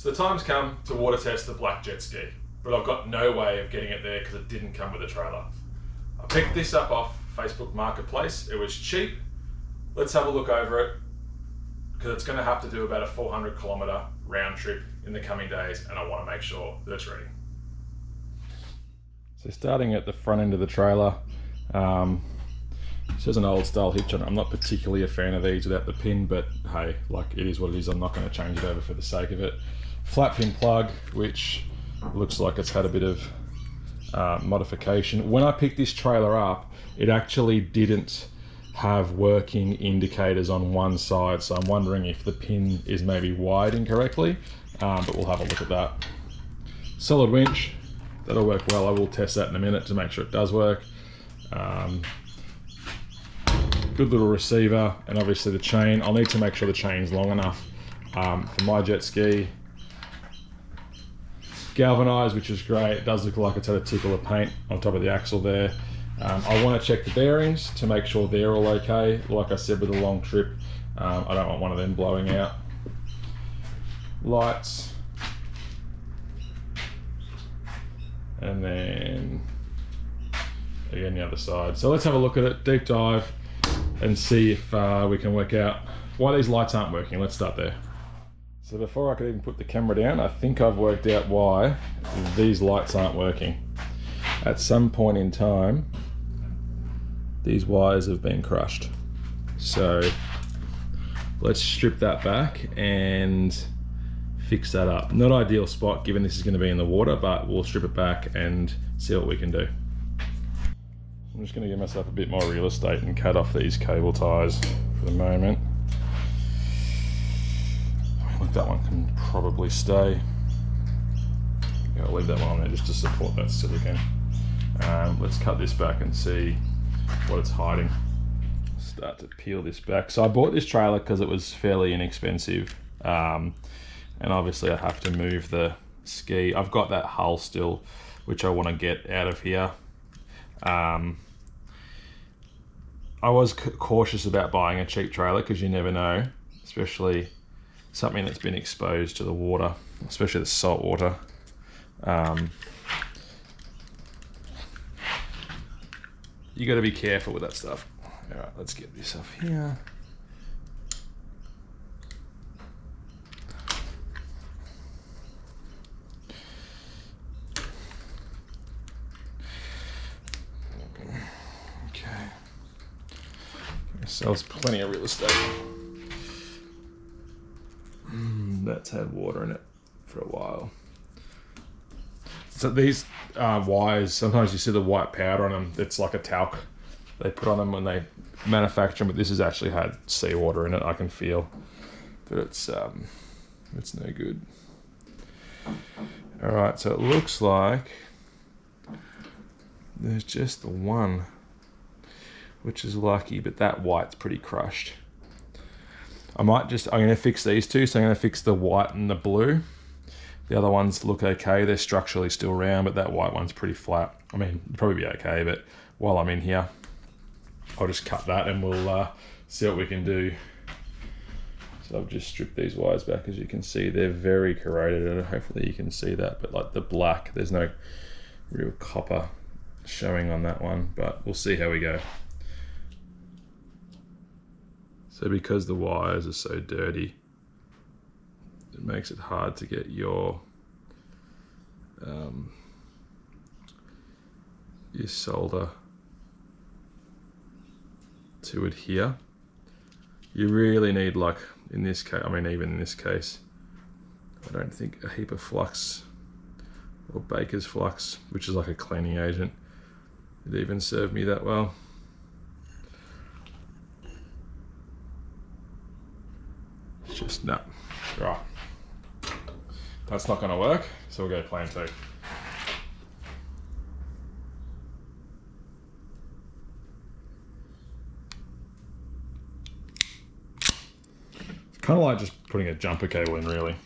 So the time's come to water test the black jet ski, but I've got no way of getting it there because it didn't come with a trailer. I picked this up off Facebook Marketplace. It was cheap. Let's have a look over it because it's going to have to do about a 400 kilometer round trip in the coming days, and I want to make sure that it's ready. So starting at the front end of the trailer, this is an old style hitch on it. I'm not particularly a fan of these without the pin, but hey, like it is what it is. I'm not going to change it over for the sake of it. Flat pin plug, which looks like it's had a bit of modification. When I picked this trailer up, it actually didn't have working indicators on one side, so I'm wondering if the pin is maybe wired incorrectly, but we'll have a look at that. Solid winch, that'll work well. I will test that in a minute to make sure it does work. Good little receiver, and obviously the chain. I'll need to make sure the chain's long enough for my jet ski. Galvanized, which is great. It does look like it's had a tickle of paint on top of the axle there. I want to check the bearings to make sure they're all okay. Like I said, with a long trip, I don't want one of them blowing out. Lights. And then again the other side. So let's have a look at it, deep dive, and see if we can work out why these lights aren't working. Let's start there. So before I could even put the camera down, I think I've worked out why these lights aren't working. At some point in time, these wires have been crushed. So let's strip that back and fix that up. Not ideal spot given this is going to be in the water, but we'll strip it back and see what we can do. I'm just going to give myself a bit more real estate and cut off these cable ties for the moment. I think that one can probably stay. Yeah, I'll leave that one on there just to support that silicone. Let's cut this back and see what it's hiding. Start to peel this back. So I bought this trailer because it was fairly inexpensive, and obviously I have to move the ski. I've got that hull still, which I want to get out of here. I was cautious about buying a cheap trailer because you never know, especially something that's been exposed to the water, especially the salt water. You got to be careful with that stuff. All right, let's get this off here. Sells plenty of real estate. That's had water in it for a while. So these wires, sometimes you see the white powder on them. It's like a talc they put on them when they manufacture them, but this has actually had seawater in it. I can feel that it's no good. All right, so it looks like there's just the one, which is lucky, but that white's pretty crushed. I'm gonna fix these two, so I'm gonna fix the white and the blue. The other ones look okay, they're structurally still round, but that white one's pretty flat. I mean, it'll probably be okay, but while I'm in here, I'll just cut that and we'll see what we can do. So I've just stripped these wires back. As you can see, they're very corroded, and hopefully you can see that, but like the black, there's no real copper showing on that one, but we'll see how we go. So because the wires are so dirty, it makes it hard to get your solder to adhere. You really need, like in this case, I mean even in this case, I don't think a heap of flux or baker's flux, which is like a cleaning agent, would even serve me that well. Just no. Right. That's not going to work, so we'll go plan 2. It's kind of like just putting a jumper cable in, really,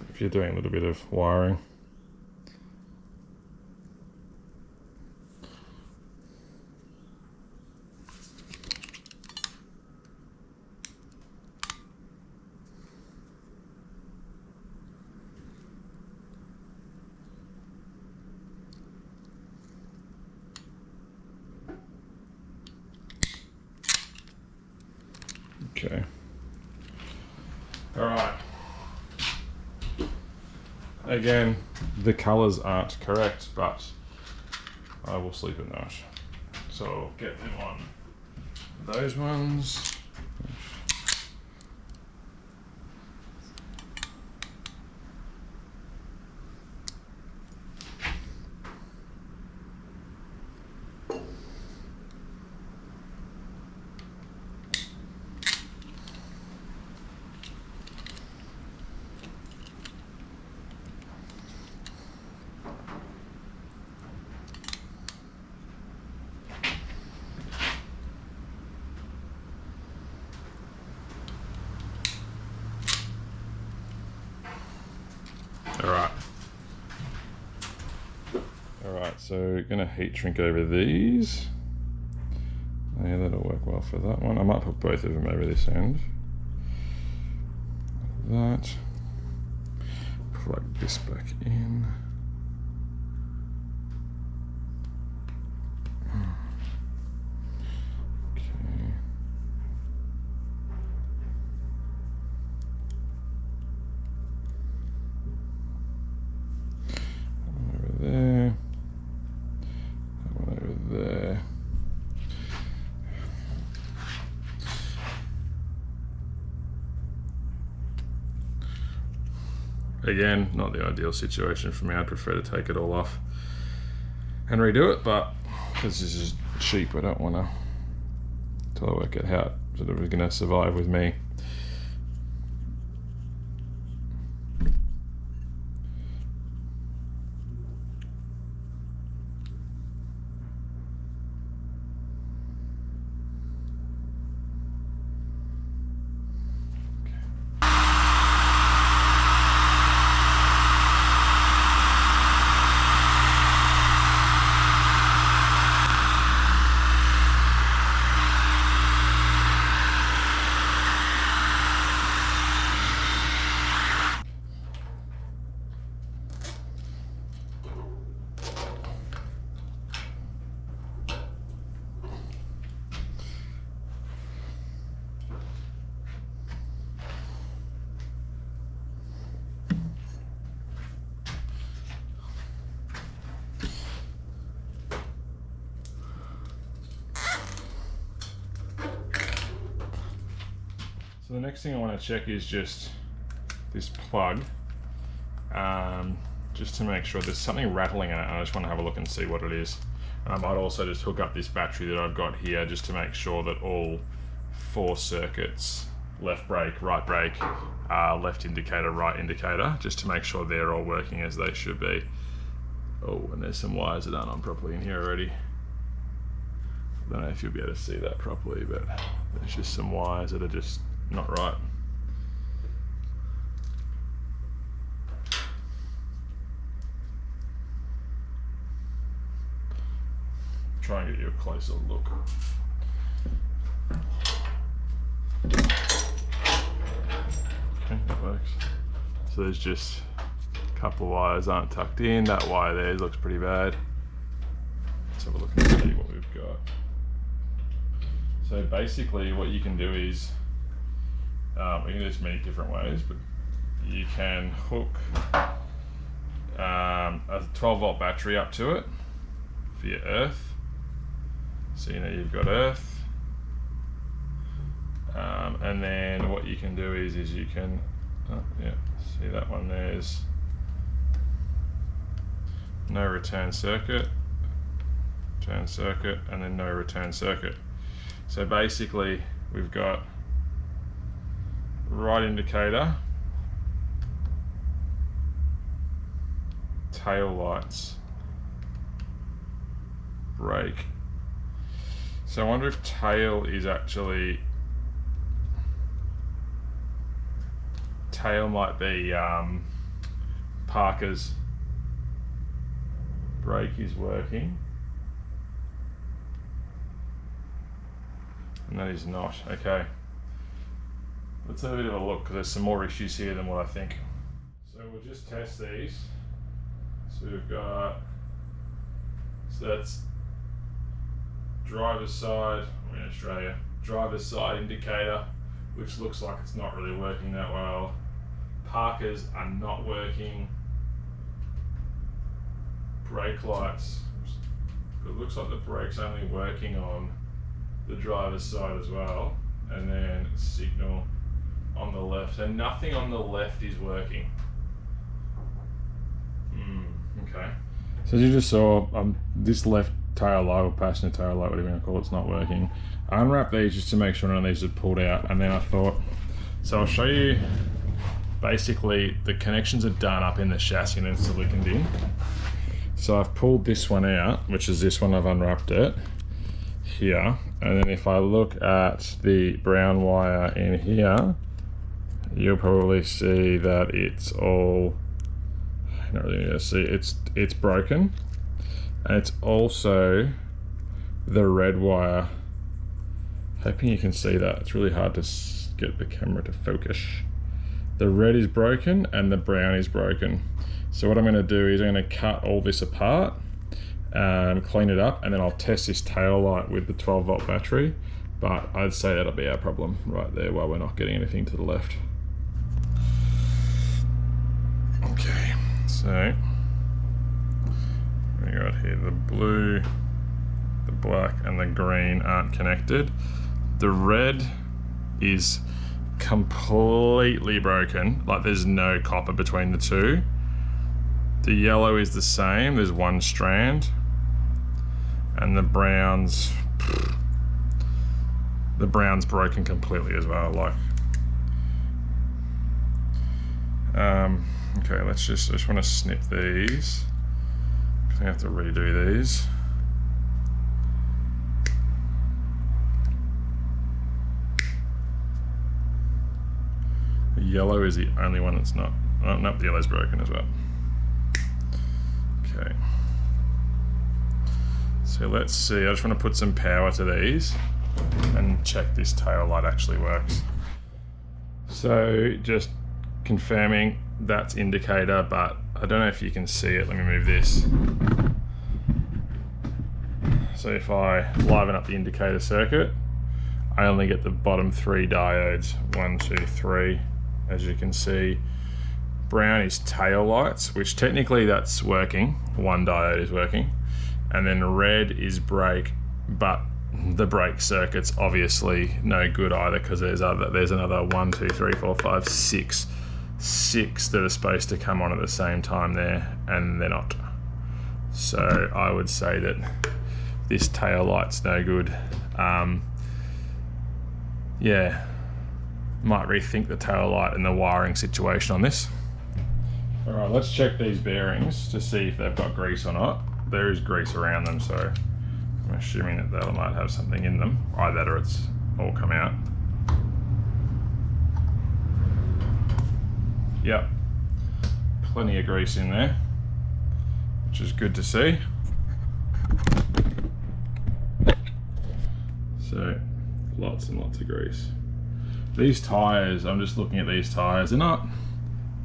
if you're doing a little bit of wiring. Okay. All right. Again, the colors aren't correct, but I will sleep at night. So I'll get them on those ones. Alright, so gonna heat shrink over these. Yeah, that'll work well for that one. I might put both of them over this end. Like that. Plug this back in. Okay. Over there. There. Again, not the ideal situation for me. I'd prefer to take it all off and redo it, but because this is cheap, I don't want to, until I work out how it sort of is going to survive with me. So the next thing I want to check is just this plug, just to make sure there's something rattling in it, and I just want to have a look and see what it is. And I might also just hook up this battery that I've got here just to make sure that all 4 circuits, left brake, right brake, left indicator, right indicator, just to make sure they're all working as they should be. Oh, and there's some wires that aren't on properly in here already. I don't know if you'll be able to see that properly, but there's just some wires that are just not right. Try and get you a closer look. Okay, that works. So there's just a couple of wires aren't tucked in. That wire there looks pretty bad. Let's have a look and see what we've got. So basically what you can do is, we can do this many different ways, but you can hook a 12 volt battery up to it for your earth. So you know you've got earth. And then what you can do is you can, yeah, see that one there's no return circuit, and then no return circuit. So basically we've got right indicator, tail lights, brake. So I wonder if tail is actually, tail might be Parker's, brake is working, and that is not. Okay, let's have a bit of a look, because there's some more issues here than what I think. So we'll just test these. So we've got, so that's driver's side, I'm in Australia, driver's side indicator which looks like it's not really working that well. Parkers are not working. Brake lights, it looks like the brake's only working on the driver's side as well, and then signal on the left, and nothing on the left is working. Okay. So as you just saw, this left tail light, or passenger tail light, whatever you want to call it, it's not working. I unwrapped these just to make sure none of these had pulled out, and then I thought, so I'll show you. Basically, the connections are done up in the chassis and then siliconed in. So I've pulled this one out, which is this one, I've unwrapped it here. And then if I look at the brown wire in here, you'll probably see that it's all, not really going to see, it's broken. And it's also the red wire. Hoping you can see that. It's really hard to get the camera to focus. The red is broken and the brown is broken. So what I'm going to do is I'm going to cut all this apart and clean it up, and then I'll test this tail light with the 12-volt battery. But I'd say that'll be our problem right there while we're not getting anything to the left. Okay, so we got here the blue, the black and the green aren't connected. The red is completely broken, like there's no copper between the two. The yellow is the same, there's one strand, and the brown's broken completely as well. Like, okay, I just want to snip these because I have to redo these. The yellow is the only one that's not. Oh, nope, the yellow's broken as well. Okay. So let's see. I just want to put some power to these and check this tail light actually works. So just confirming that's indicator, but I don't know if you can see it. Let me move this. So if I liven up the indicator circuit, I only get the bottom three diodes. 1, 2, 3. As you can see, brown is tail lights, which technically that's working. One diode is working. And then red is brake, but the brake circuit's obviously no good either, because there's another 1, 2, 3, 4, 5, 6 that are supposed to come on at the same time there, and they're not. So I would say that this tail light's no good. Yeah, might rethink the tail light and the wiring situation on this. All right, let's check these bearings to see if they've got grease or not. There is grease around them, so I'm assuming that they might have something in them. Either that or it's all come out. Yep, plenty of grease in there, which is good to see. So lots and lots of grease. These tires, I'm just looking at these tires, they're not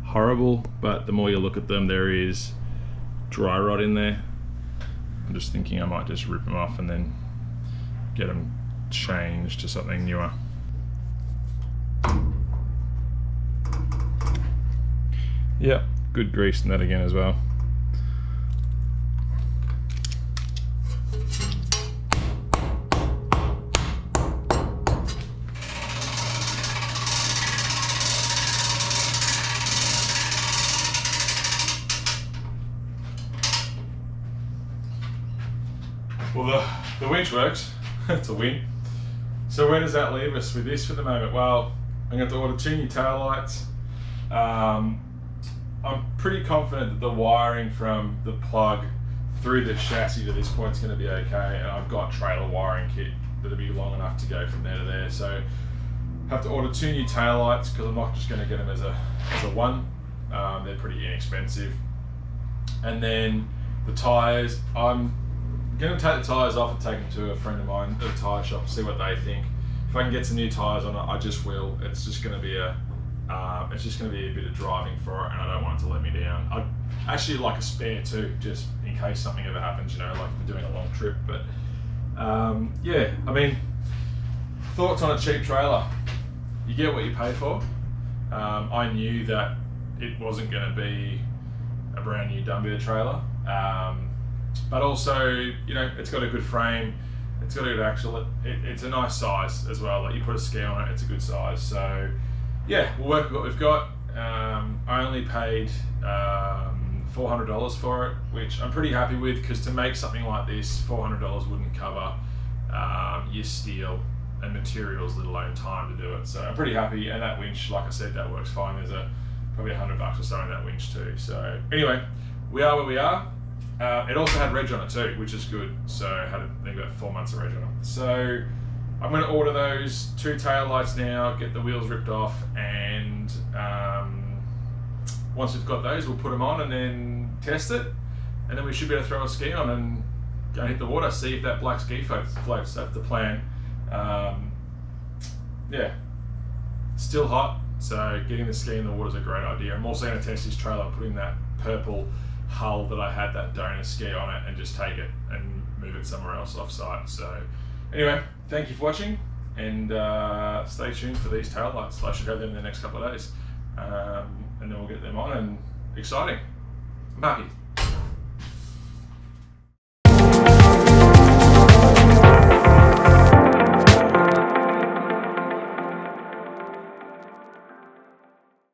horrible, but the more you look at them, there is dry rot in there. I'm just thinking I might just rip them off and then get them changed to something newer. Yep, good grease in that again as well. Well, the winch works. It's a win. So where does that leave us with this for the moment? Well, I'm going to order 2 new tail lights. I'm pretty confident that the wiring from the plug through the chassis to this point is going to be okay, and I've got trailer wiring kit that'll be long enough to go from there to there. So I have to order 2 new tail lights because I'm not just going to get them as a one. They're pretty inexpensive. And then the tires, I'm going to take the tyres off and take them to a friend of mine at a tyre shop and see what they think. If I can get some new tyres on it, I just will. It's just going to be a bit of driving for it, and I don't want it to let me down. I'd actually like a spare too, just in case something ever happens, you know, like if we're doing a long trip. But yeah, I mean, thoughts on a cheap trailer? you get what you pay for. I knew that it wasn't going to be a brand new dumb trailer, but also, you know, it's got a good frame, it's got a good axle, it's a nice size as well. Like, you put a ski on it, it's a good size. So yeah, we'll work with what we've got. I only paid $400 for it, which I'm pretty happy with, because to make something like this, $400 wouldn't cover your steel and materials, let alone time to do it. So I'm pretty happy, and that winch, like I said, that works fine. There's probably $100 or so in that winch too. So anyway, we are where we are. It also had reg on it too, which is good. So I had, I think, about 4 months of reg on it. So I'm going to order those 2 tail lights now, get the wheels ripped off, and once we've got those, we'll put them on and then test it, and then we should be able to throw a ski on and go and hit the water, see if that black ski floats. That's the plan. Yeah, still hot, so getting the ski in the water is a great idea. I'm also going to test this trailer, putting that purple hull that I had that donor ski on it, and just take it and move it somewhere else off site. So anyway, thank you for watching, and stay tuned for these tail lights. I should have them in the next couple of days, and then we'll get them on, and exciting. I'm happy.